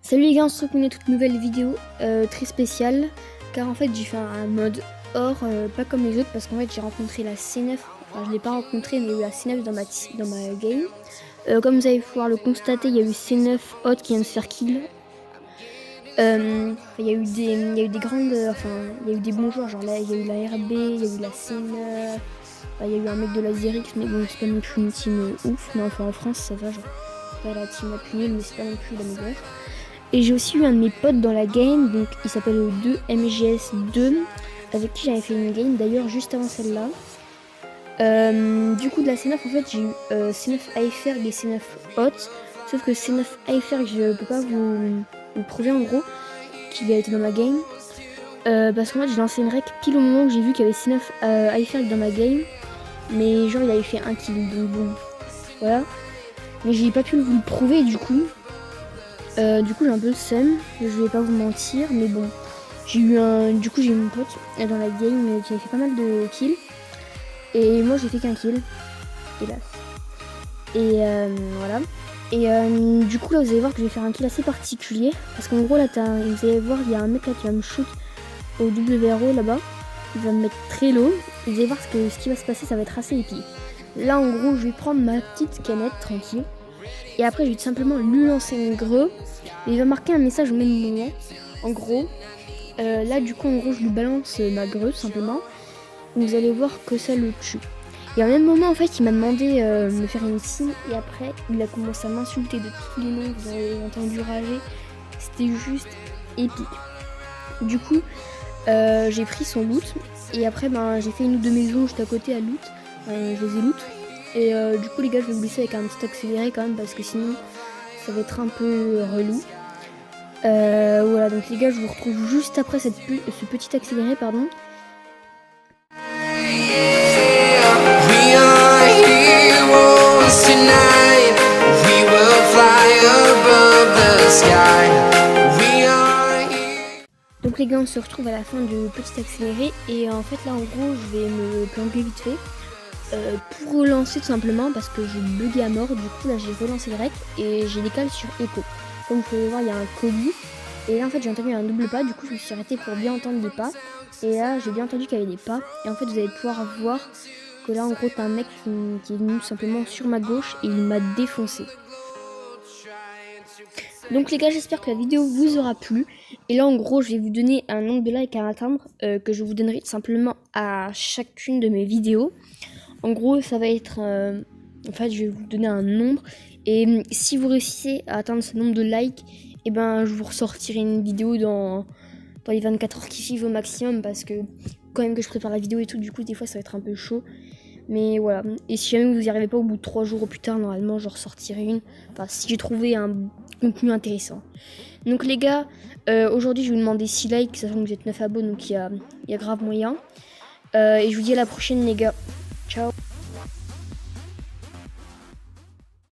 Salut les gars, on se retrouve pour une toute nouvelle vidéo très spéciale, car en fait j'ai fait un mode or, pas comme les autres, parce qu'en fait j'ai rencontré la C9, enfin je l'ai pas rencontré mais il y a eu la C9 dans ma game. Comme vous allez pouvoir le constater, il y a eu C9 hot qui vient de se faire kill. Il y a eu des grandes, il y a eu des bons joueurs, genre là il y a eu la RB, il y a eu la C9, il y a eu un mec de la Zerix, mais bon c'est pas non plus une team ouf, mais enfin en France ça va, genre c'est pas la team la plus nulle, mais c'est pas non plus la meilleure. Et j'ai aussi eu un de mes potes dans la game, donc il s'appelle 2MGS2, avec qui j'avais fait une game d'ailleurs juste avant celle-là. Du coup de la C9 en fait j'ai eu C9 iFerg et C9 Hot, sauf que C9 iFerg je peux pas vous prouver en gros qu'il a été dans ma game, parce qu'en fait j'ai lancé une rec pile au moment où j'ai vu qu'il y avait C9 iFerg dans ma game, mais genre il avait fait un kill, donc bon voilà, mais j'ai pas pu vous le prouver du coup j'ai un peu le seum, je vais pas vous mentir, mais bon, j'ai eu mon pote dans la game qui avait fait pas mal de kills, et moi j'ai fait qu'un kill, hélas. Et voilà. Et du coup là vous allez voir que je vais faire un kill assez particulier, parce qu'en gros là vous allez voir il y a un mec là qui va me shoot au WRO là-bas, il va me mettre très low, et vous allez voir ce qui va se passer, ça va être assez épique. Là en gros je vais prendre ma petite canette tranquille. Et après, je vais tout simplement lui lancer une greu. Et il va marquer un message au même moment. En gros, là, du coup, en gros, je lui balance ma greu, tout simplement. Vous allez voir que ça le tue. Et au même moment, en fait, il m'a demandé de me faire une signe. Et après, il a commencé à m'insulter de tous les noms. Vous avez entendu rager. C'était juste épique. Du coup, j'ai pris son loot. Et après, j'ai fait une ou deux maisons juste à côté à loot. Je les ai loot. Et du coup les gars je vais vous laisser avec un petit accéléré quand même parce que sinon ça va être un peu relou. Voilà donc les gars je vous retrouve juste après ce petit accéléré pardon. Donc les gars on se retrouve à la fin du petit accéléré et en fait là en gros je vais me planquer vite fait. Pour relancer tout simplement parce que j'ai bugué à mort, du coup là j'ai relancé le rec et j'ai décalé sur Echo. Comme vous pouvez voir il y a un colis et là en fait j'ai entendu un double pas, du coup je me suis arrêtée pour bien entendre des pas et là j'ai bien entendu qu'il y avait des pas et en fait vous allez pouvoir voir que là en gros t'as un mec qui est venu tout simplement sur ma gauche et il m'a défoncé. Donc les gars j'espère que la vidéo vous aura plu et là en gros je vais vous donner un nombre de likes à atteindre que je vous donnerai tout simplement à chacune de mes vidéos. En gros, ça va être... en fait, je vais vous donner un nombre. Et si vous réussissez à atteindre ce nombre de likes, et ben, je vous ressortirai une vidéo dans les 24 heures qui suivent au maximum. Parce que quand même que je prépare la vidéo et tout, du coup, des fois, ça va être un peu chaud. Mais voilà. Et si jamais vous n'y arrivez pas au bout de 3 jours ou plus tard, normalement, je ressortirai une. Enfin, si j'ai trouvé un contenu intéressant. Donc les gars, aujourd'hui, je vais vous demander 6 likes, sachant que vous êtes 9 abos, donc il y a grave moyen. Et je vous dis à la prochaine, les gars. Ciao.